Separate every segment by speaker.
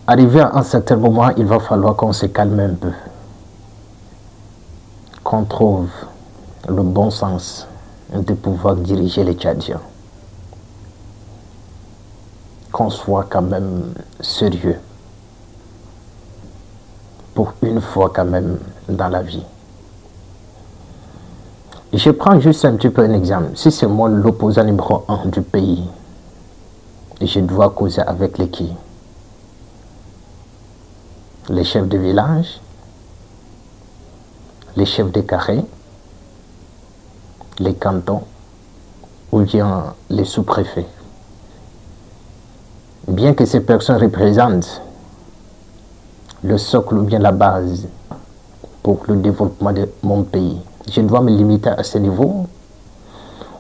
Speaker 1: Arrivé à un certain moment, il va falloir qu'on se calme un peu, qu'on trouve le bon sens de pouvoir diriger les Tchadiens, qu'on soit quand même sérieux, pour une fois quand même dans la vie. Je prends juste un petit peu un exemple. Si c'est moi l'opposant numéro 1 du pays, je dois causer avec les qui? Les chefs de village, les chefs de carré, les cantons ou bien les sous-préfets. Bien que ces personnes représentent le socle ou bien la base pour le développement de mon pays, je dois me limiter à ce niveau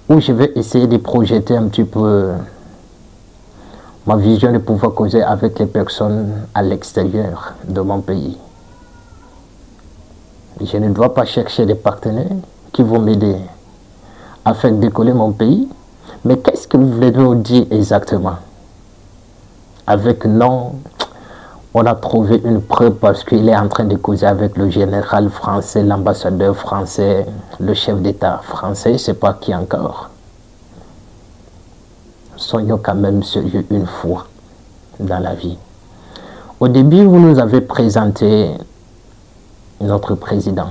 Speaker 1: où je vais essayer de projeter un petit peu ma vision de pouvoir causer avec les personnes à l'extérieur de mon pays. Je ne dois pas chercher des partenaires qui vont m'aider à faire décoller mon pays. Mais qu'est-ce que vous voulez nous dire exactement? Avec non, on a trouvé une preuve parce qu'il est en train de causer avec le général français, l'ambassadeur français, le chef d'État français, je ne sais pas qui encore. Soyons quand même sérieux une fois dans la vie. Au début, vous nous avez présenté notre président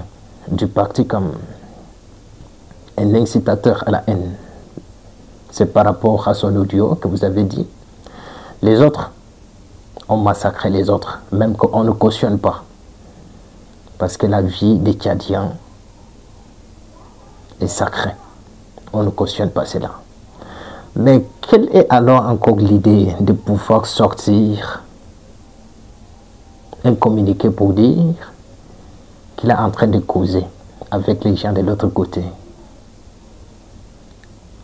Speaker 1: du parti comme un incitateur à la haine. C'est par rapport à son audio que vous avez dit. Les autres ont massacré les autres, même qu'on ne cautionne pas. Parce que la vie des Tchadiens est sacrée. On ne cautionne pas cela. Mais quelle est alors encore l'idée de pouvoir sortir un communiqué pour dire qu'il est en train de causer avec les gens de l'autre côté?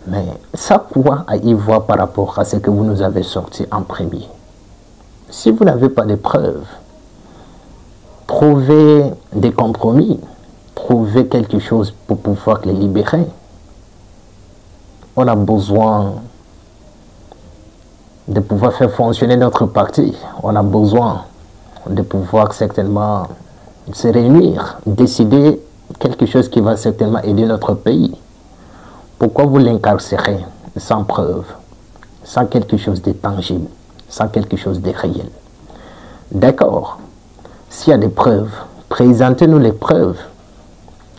Speaker 1: Mais ça, quoi à y voir par rapport à ce que vous nous avez sorti en premier? Si vous n'avez pas de preuves, trouvez des compromis, trouvez quelque chose pour pouvoir les libérer. On a besoin de pouvoir faire fonctionner notre parti. On a besoin de pouvoir certainement se réunir, décider quelque chose qui va certainement aider notre pays. Pourquoi vous l'incarcérez sans preuve, sans quelque chose de tangible, sans quelque chose de réel? D'accord, s'il y a des preuves, présentez-nous les preuves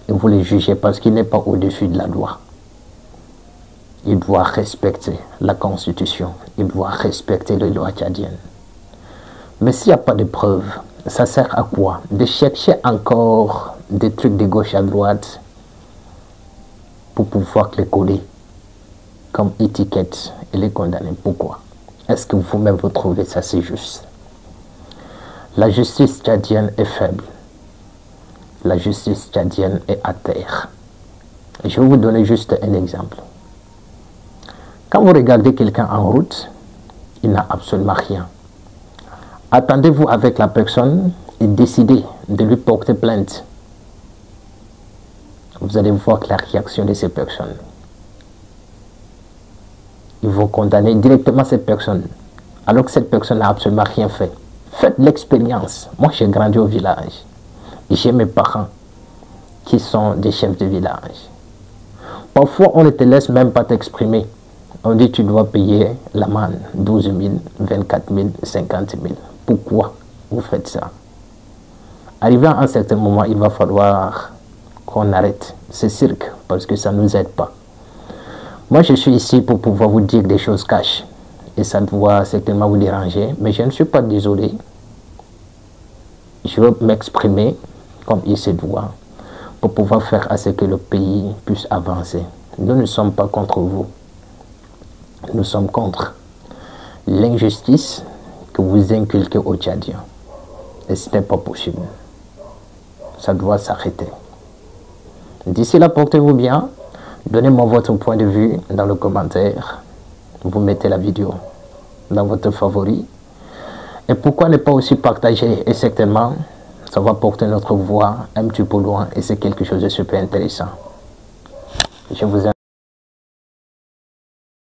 Speaker 1: et vous les jugez parce qu'il n'est pas au-dessus de la loi. Il doit respecter la Constitution, il doit respecter les lois tchadiennes. Mais s'il n'y a pas de preuves, ça sert à quoi? De chercher encore des trucs de gauche à droite pour pouvoir les coller comme étiquette et les condamner. Pourquoi? Est-ce que vous-même vous trouvez ça c'est juste? La justice tchadienne est faible. La justice tchadienne est à terre. Et je vais vous donner juste un exemple. Quand vous regardez quelqu'un en route, il n'a absolument rien. Attendez-vous avec la personne et décidez de lui porter plainte. Vous allez voir la réaction de ces personnes. Ils vont condamner directement cette personne, alors que cette personne n'a absolument rien fait. Faites l'expérience. Moi, j'ai grandi au village. J'ai mes parents qui sont des chefs de village. Parfois, on ne te laisse même pas t'exprimer. On dit tu dois payer l'amende, 12 000, 24 000, 50 000. Pourquoi vous faites ça? Arrivé à un certain moment, il va falloir qu'on arrête ce cirque parce que ça ne nous aide pas. Moi, je suis ici pour pouvoir vous dire des choses cash et ça doit certainement vous déranger, mais je ne suis pas désolé. Je veux m'exprimer comme il se doit pour pouvoir faire à ce que le pays puisse avancer. Nous ne sommes pas contre vous. Nous sommes contre l'injustice que vous inculquez aux Tchadiens. Et ce n'est pas possible. Ça doit s'arrêter. D'ici là, portez-vous bien. Donnez-moi votre point de vue dans le commentaire. Vous mettez la vidéo dans votre favori. Et pourquoi ne pas aussi partager? Et certainement, ça va porter notre voix un petit peu loin. Et c'est quelque chose de super intéressant. Je vous invite.